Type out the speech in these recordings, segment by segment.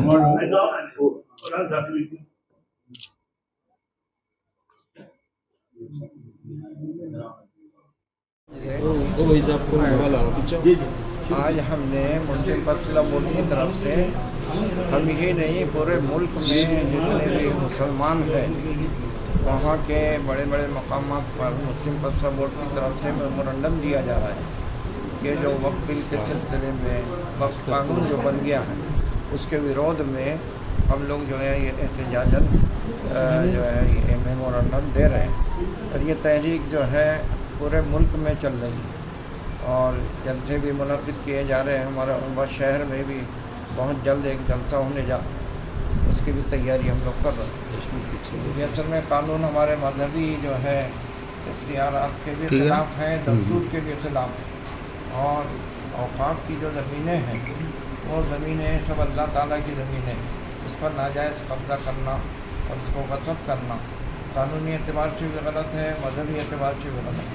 जी जी। आज हमने मुस्लिम personal board की तरफ से हम ही नहीं पूरे मुल्क में जितने भी मुसलमान हैं वहाँ के बड़े बड़े मकामात पर मुस्लिम पर्सनल बोर्ड की तरफ से मेमोरेंडम दिया जा रहा है कि जो वक्फ बिल के सिलसिले में वक्फ कानून जो बन गया है उसके विरोध में हम लोग जो है ये एहतजाजन जो है ये मेमोरेंडम दे रहे हैं और ये तहरीक जो है पूरे मुल्क में चल रही है और जलसे भी मुनक़िद किए जा रहे हैं। हमारा उम्बा शहर में भी बहुत जल्द एक जलसा होने जा उसकी भी तैयारी हम लोग कर रहे हैं। ये असल में कानून हमारे मजहबी जो है इख्तियारात के भी ख़िलाफ़ है, दस्तूर के भी ख़िलाफ़ है और औक़ाफ़ की जो ज़मीनें हैं वो ज़मीनें सब अल्लाह ताला की ज़मीनें हैं, उस पर नाजायज़ कब्ज़ा करना और उसको गस्ब करना कानूनी एतबार से भी गलत है, मजहबी एतबार से भी गलत है।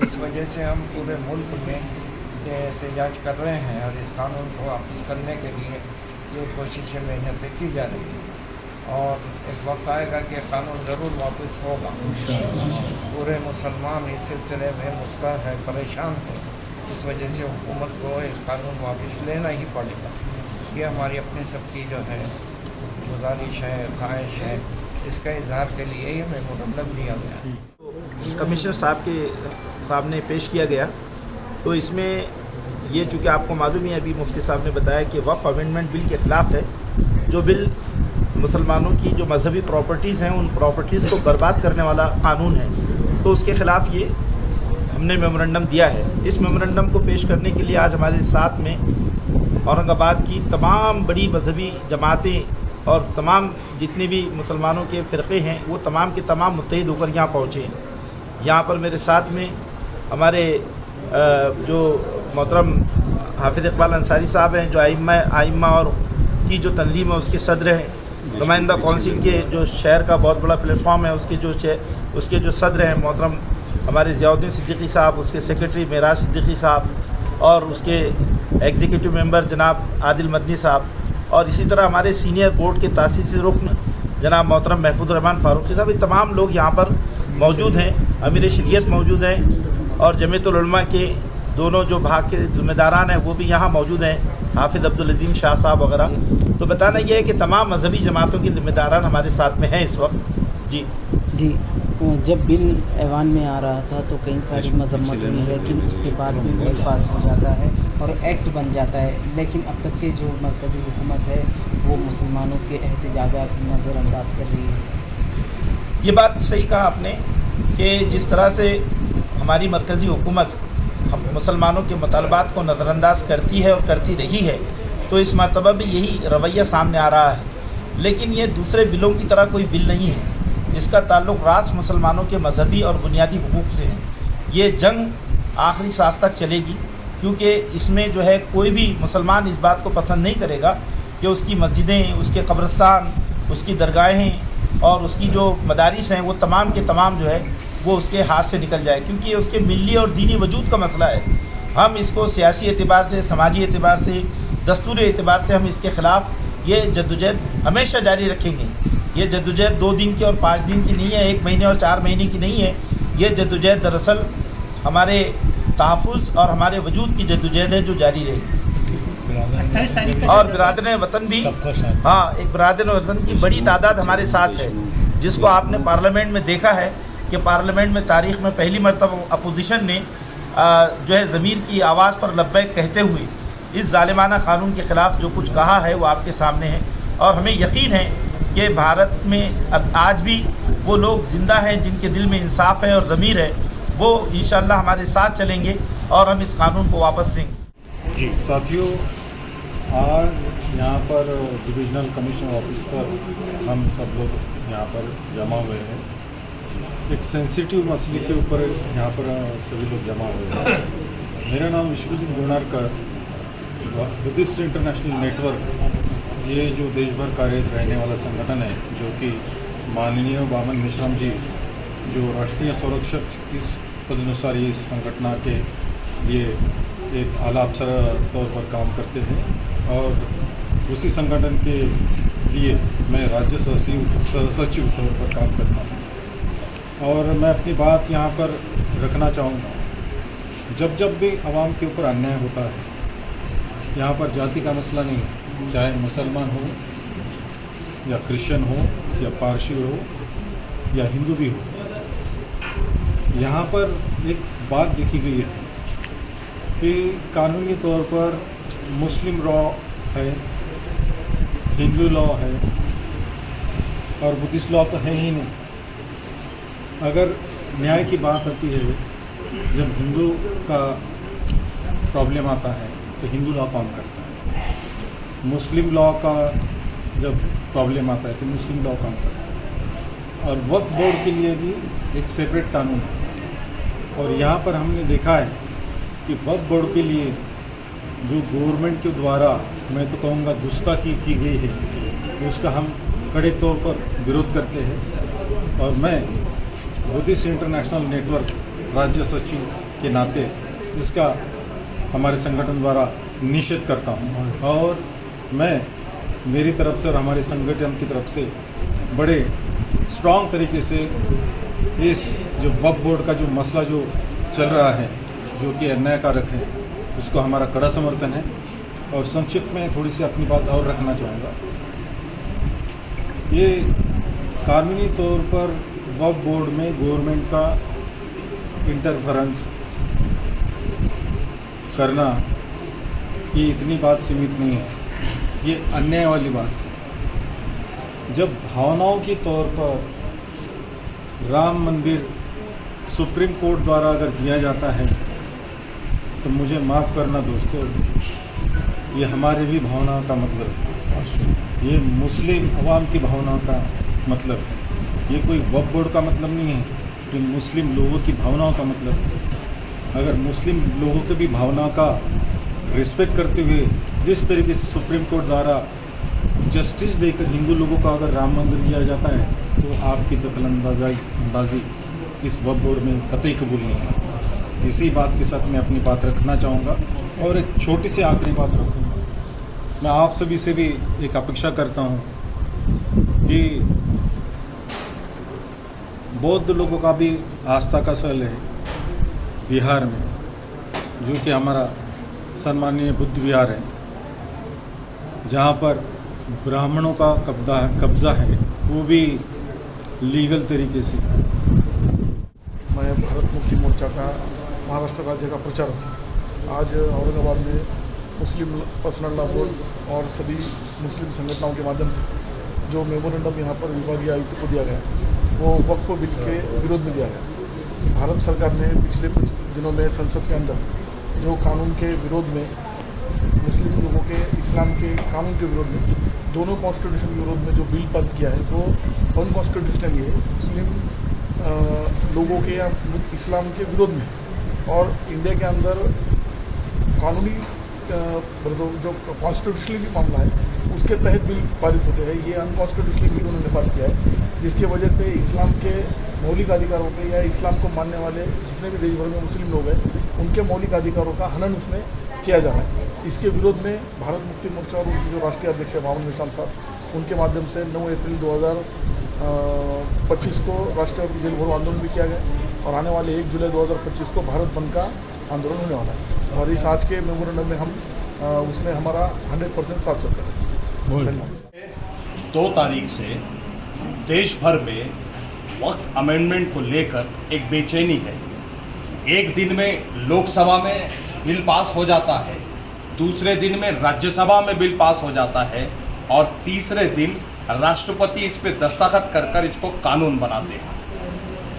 इस वजह से हम पूरे मुल्क में ये एहतजाज कर रहे हैं और इस कानून को वापस करने के लिए ये कोशिशें मेहनतें की जा रही हैं और एक वक्त आएगा कि कानून ज़रूर वापस होगा। पूरे मुसलमान इस सिलसिले में मुस्तैद है, परेशान है, इस वजह से हुकूमत को इस कानून वापस लेना ही पड़ेगा। ये हमारी अपनी सबकी जो है गुजारिश है, ख्वाहिश है, इसका इजहार के लिए ही मेमोरेंडम दिया गया। कमिश्नर साहब के सामने पेश किया गया तो इसमें ये चूँकि आपको मालूम ही अभी मुफ्ती साहब ने बताया कि वक्फ अमेंडमेंट बिल के ख़िलाफ़ है, जो बिल मुसलमानों की जो मजहबी प्रॉपर्टीज़ हैं उन प्रॉपर्टीज़ को बर्बाद करने वाला कानून है, तो उसके ख़िलाफ़ ये हमने मेमोरेंडम दिया है। इस मेमोरेंडम को पेश करने के लिए आज हमारे साथ में औरंगाबाद की तमाम बड़ी मजहबी जमातें और तमाम जितने भी मुसलमानों के फ़िरक़े हैं वो तमाम के तमाम मुत्तहिद होकर यहाँ पहुँचे हैं। यहाँ पर मेरे साथ में हमारे जो मोहतरम हाफिज़ इकबाल अंसारी साहब हैं जो आइम्मा और की जो तंजीम है उसके सदर हैं, नुमाइंदा कौंसिल के जो शहर का बहुत बड़ा प्लेटफॉर्म है उसके जो सदर हैं मोहतरम हमारे ज़ियाउद्दीन सिद्दीकी साहब, उसके सेक्रेटरी मेराज सिद्दीकी साहब और उसके एग्जीक्यूटिव मेंबर जनाब आदिल मदनी साहब और इसी तरह हमारे सीनियर बोर्ड के तासीसी रुकन जनाब मोहतरम महफूज रहमान फ़ारूक़ी साहब, ये तमाम लोग यहाँ पर मौजूद हैं। अमीर शरीयत मौजूद हैं और जमीयतुल उलमा के दोनों जो भाग के ज़िम्मेदारान हैं वो भी यहाँ मौजूद हैं, हाफिज़ अब्दुल अज़ीम शाह साहब वगैरह। तो बताना ये है कि तमाम मजहबी जमातों के ज़िम्मेदारान हमारे साथ में हैं इस वक्त। जी जी, जब बिल ऐवान में आ रहा था तो कई सारी मजम्मत हुई, लेकिन उसके बाद भी बिल पास हो जाता है और एक्ट बन जाता है, लेकिन अब तक के जो मरकज़ी हुकूमत है वो मुसलमानों के एहतजाजात नज़रअंदाज कर रही है। ये बात सही कहा आपने कि जिस तरह से हमारी मरकज़ी हुकूमत मुसलमानों के मुतालबात को नज़रअंदाज करती है और करती रही है, तो इस मरतबा भी यही रवैया सामने आ रहा है। लेकिन ये दूसरे बिलों की तरह कोई बिल नहीं है, इसका ताल्लुक़ रास मुसलमानों के मजहबी और बुनियादी हुकूक़ से है। ये जंग आखिरी सांस तक चलेगी क्योंकि इसमें जो है कोई भी मुसलमान इस बात को पसंद नहीं करेगा कि उसकी मस्जिदें, उसके कब्रिस्तान, उसकी दरगाहें और उसकी जो मदारिस हैं वो तमाम के तमाम जो है वो उसके हाथ से निकल जाए, क्योंकि ये उसके मिली और दीनी वजूद का मसला है। हम इसको सियासी एतबार से, समाजी एतबार से, दस्तूरी एतबार से हम इसके ख़िलाफ़ ये जद्दोजहद हमेशा जारी रखेंगे। ये जद्दोजहद 2 दिन की और 5 दिन की नहीं है, 1 महीने और 4 महीने की नहीं है। ये जद्दोजहद दरअसल हमारे तहफ़्फ़ुज़ और हमारे वजूद की जद्दोजहद है जो जारी रहेगी। और बिरादर वतन भी, हाँ, एक बिरादर वतन की बड़ी तादाद हमारे साथ है, जिसको आपने पार्लियामेंट में देखा है कि पार्लियामेंट में तारीख़ में पहली मरतबा अपोजिशन ने जो है ज़मीर की आवाज़ पर लब्बैक कहते हुए इस ज़ालिमाना क़ानून के ख़िलाफ़ जो कुछ कहा है वो आपके सामने है। और हमें यकीन है कि भारत में अब आज भी वो लोग ज़िंदा हैं जिनके दिल में इंसाफ है और ज़मीर है, वो इंशाअल्लाह हमारे साथ चलेंगे और हम इस कानून को वापस लेंगे। जी साथियों, आज यहाँ पर डिविज़नल कमिश्नर ऑफिस पर हम सब लोग यहाँ पर जमा हुए हैं। एक सेंसिटिव मसले के ऊपर यहाँ पर सभी लोग जमा हुए हैं। मेरा नाम विश्वजीत गुणारकर, बुद्धिस्ट इंटरनेशनल नेटवर्क, ये जो देश भर कार्यरत रहने वाला संगठन है, जो कि माननीय वामन मिश्रम जी जो राष्ट्रीय संरक्षक इस पदानुसार ये संगठन के लिए एक आला अफसर तौर पर काम करते हैं और उसी संगठन के लिए मैं राज्य सचिव तौर पर काम करता हूँ। और मैं अपनी बात यहाँ पर रखना चाहूँगा, जब भी आवाम के ऊपर अन्याय होता है, यहाँ पर जाति का मसला नहीं है, चाहे मुसलमान हो या क्रिश्चियन हो या पारसी हो या हिंदू भी हो, यहाँ पर एक बात देखी गई है कि कानूनी तौर पर मुस्लिम लॉ है, हिंदू लॉ है और बुद्धिस्ट लॉ तो है ही नहीं। अगर न्याय की बात आती है, जब हिंदू का प्रॉब्लम आता है तो हिंदू लॉ काम करता है, मुस्लिम लॉ का जब प्रॉब्लम आता है तो मुस्लिम लॉ काम करता है। और वक्फ बोर्ड के लिए भी एक सेपरेट कानून है। और यहाँ पर हमने देखा है कि वक्फ बोर्ड के लिए जो गवर्नमेंट के द्वारा, मैं तो कहूँगा, गुस्ताखी की गई है, उसका हम कड़े तौर पर विरोध करते हैं। और मैं बुद्धिस्ट इंटरनेशनल नेटवर्क राज्य सचिव के नाते इसका हमारे संगठन द्वारा निषेध करता हूँ। और मैं मेरी तरफ से और हमारे संगठन की तरफ से बड़े स्ट्रॉन्ग तरीके से इस जो वक्फ बोर्ड का जो मसला जो चल रहा है, जो कि अन्यायकारक है, उसको हमारा कड़ा समर्थन है। और संक्षिप्त में थोड़ी सी अपनी बात और रखना चाहूँगा, ये कानूनी तौर पर वक्फ बोर्ड में गवर्नमेंट का इंटरफेरेंस करना, ये इतनी बात सीमित नहीं है, ये अन्याय वाली बात है। जब भावनाओं के तौर पर राम मंदिर सुप्रीम कोर्ट द्वारा अगर दिया जाता है तो मुझे माफ़ करना दोस्तों, ये हमारे भी भावना का मतलब है, ये मुस्लिम अवाम की भावना का मतलब है, ये कोई वक्फ बोर्ड का मतलब नहीं है, ये मुस्लिम लोगों की भावनाओं का मतलब है। अगर मुस्लिम लोगों के भी भावना का रिस्पेक्ट करते हुए जिस तरीके से सुप्रीम कोर्ट द्वारा जस्टिस देकर हिंदू लोगों का अगर राम मंदिर दिया जाता है, तो आपकी दखलंदाजी इस वक्फ बोर्ड में कतई कबूल नहीं है। इसी बात के साथ मैं अपनी बात रखना चाहूँगा। और एक छोटी सी आखिरी बात रखूँगा, मैं आप सभी से भी एक अपेक्षा करता हूँ कि बौद्ध लोगों का भी आस्था का स्थल है बिहार में, जो कि हमारा सम्मानीय बुद्ध विहार है, जहाँ पर ब्राह्मणों का कब्जा है, वो भी लीगल तरीके से। मैं भारत मुक्ति मोर्चा का महाराष्ट्र राज्य का प्रचारक हूँ। आज औरंगाबाद में मुस्लिम पर्सनल लॉ बोर्ड और सभी मुस्लिम संगठनों के माध्यम से जो मेमोरेंडम यहाँ पर विभागीय आयुक्त को दिया गया, वो वक्फ बिल के विरोध में दिया गया। भारत सरकार ने पिछले कुछ दिनों में संसद के अंदर जो कानून के विरोध में, मुस्लिम लोगों के इस्लाम के कानून के विरोध में, दोनों कॉन्स्टिट्यूशन के विरोध में जो बिल पारित किया है, वो अनकॉन्स्टिट्यूशनली है, मुस्लिम लोगों के या इस्लाम के विरोध में। और इंडिया के अंदर कानूनी जो कॉन्स्टिट्यूशनली मामला है, उसके तहत बिल पारित होते हैं। ये अनकॉन्स्टिट्यूशनली बिल उन्होंने पारित किया है, जिसकी वजह से इस्लाम के मौलिक अधिकारों पे या इस्लाम को मानने वाले जितने भी देश भर में मुस्लिम लोग हैं, उनके मौलिक अधिकारों का हनन उसमें किया जा रहा है। इसके विरोध में भारत मुक्ति मोर्चा और उनके जो राष्ट्रीय अध्यक्ष है भावन निशान साहब, उनके माध्यम से 9 अप्रैल 2025 को राष्ट्रव्यापी जेल भरो आंदोलन भी किया गया और आने वाले 1 जुलाई 2025 को भारत बंद का आंदोलन होने वाला है। और इस आज के मेमोरेंडम में हम उसमें हमारा 100% साथ सकते हैं। धन्यवाद। 2 तारीख से देश भर में वक्फ अमेंडमेंट को लेकर एक बेचैनी है। एक दिन में लोकसभा में बिल पास हो जाता है, दूसरे दिन में राज्यसभा में बिल पास हो जाता है और तीसरे दिन राष्ट्रपति इस पे दस्तखत कर कर इसको कानून बनाते हैं।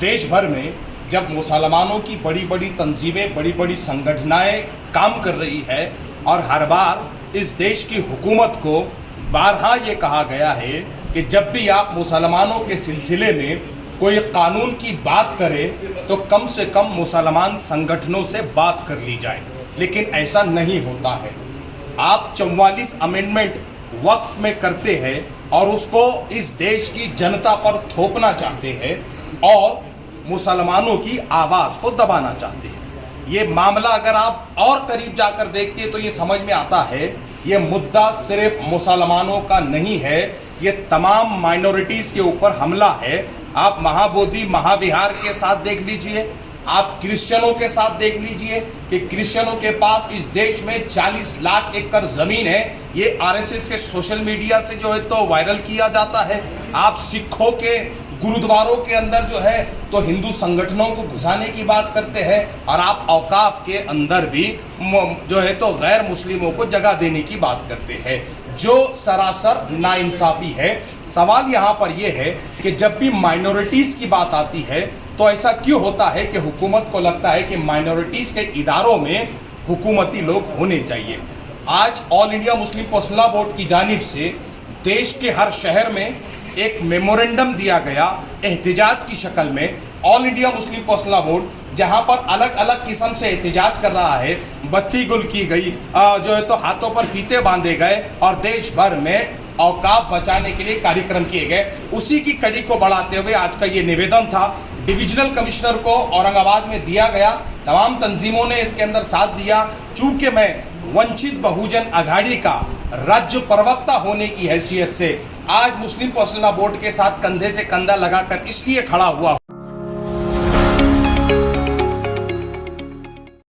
देश भर में जब मुसलमानों की बड़ी बड़ी तंजीमें, बड़ी बड़ी संगठनाएं काम कर रही है और हर बार इस देश की हुकूमत को बारहा ये कहा गया है कि जब भी आप मुसलमानों के सिलसिले में कोई कानून की बात करे तो कम से कम मुसलमान संगठनों से बात कर ली जाए, लेकिन ऐसा नहीं होता है। आप 44 अमेंडमेंट वक्फ में करते हैं और उसको इस देश की जनता पर थोपना चाहते हैं और मुसलमानों की आवाज़ को दबाना चाहते हैं। ये मामला अगर आप और करीब जाकर देखते हैं तो ये समझ में आता है ये मुद्दा सिर्फ मुसलमानों का नहीं है, ये तमाम माइनॉरिटीज़ के ऊपर हमला है। आप महाबोधि महाविहार के साथ देख लीजिए, आप क्रिश्चियनों के साथ देख लीजिए कि क्रिश्चियनों के पास इस देश में 40 लाख एकड़ ज़मीन है। ये आरएसएस के सोशल मीडिया से जो है तो वायरल किया जाता है। आप सिखों के गुरुद्वारों के अंदर जो है तो हिंदू संगठनों को घुसाने की बात करते हैं, और आप औकाफ के अंदर भी जो है तो गैर मुस्लिमों को जगह देने की बात करते हैं, जो सरासर नाइंसाफ़ी है। सवाल यहाँ पर यह है कि जब भी माइनॉरिटीज़ की बात आती है तो ऐसा क्यों होता है कि हुकूमत को लगता है कि माइनॉरिटीज़ के इदारों में हुकूमती लोग होने चाहिए। आज all India Muslim personal board की जानिब से देश के हर शहर में एक मेमोरेंडम दिया गया एहतिजाज की शक्ल में। All India Muslim personal board जहां पर अलग अलग किस्म से एहतिजाज कर रहा है, बत्ती गुल की गई, जो है तो हाथों पर फीते बांधे गए और देश भर में औकाफ बचाने के लिए कार्यक्रम किए गए। उसी की कड़ी को बढ़ाते हुए आज का ये निवेदन था डिविजनल कमिश्नर को औरंगाबाद में दिया गया। तमाम तंजीमों ने इसके अंदर साथ दिया। चूँकि मैं वंचित बहुजन आघाड़ी का राज्य प्रवक्ता होने की हैसियत से आज मुस्लिम पर्सनल बोर्ड के साथ कंधे से कंधा लगाकर इसलिए खड़ा हुआ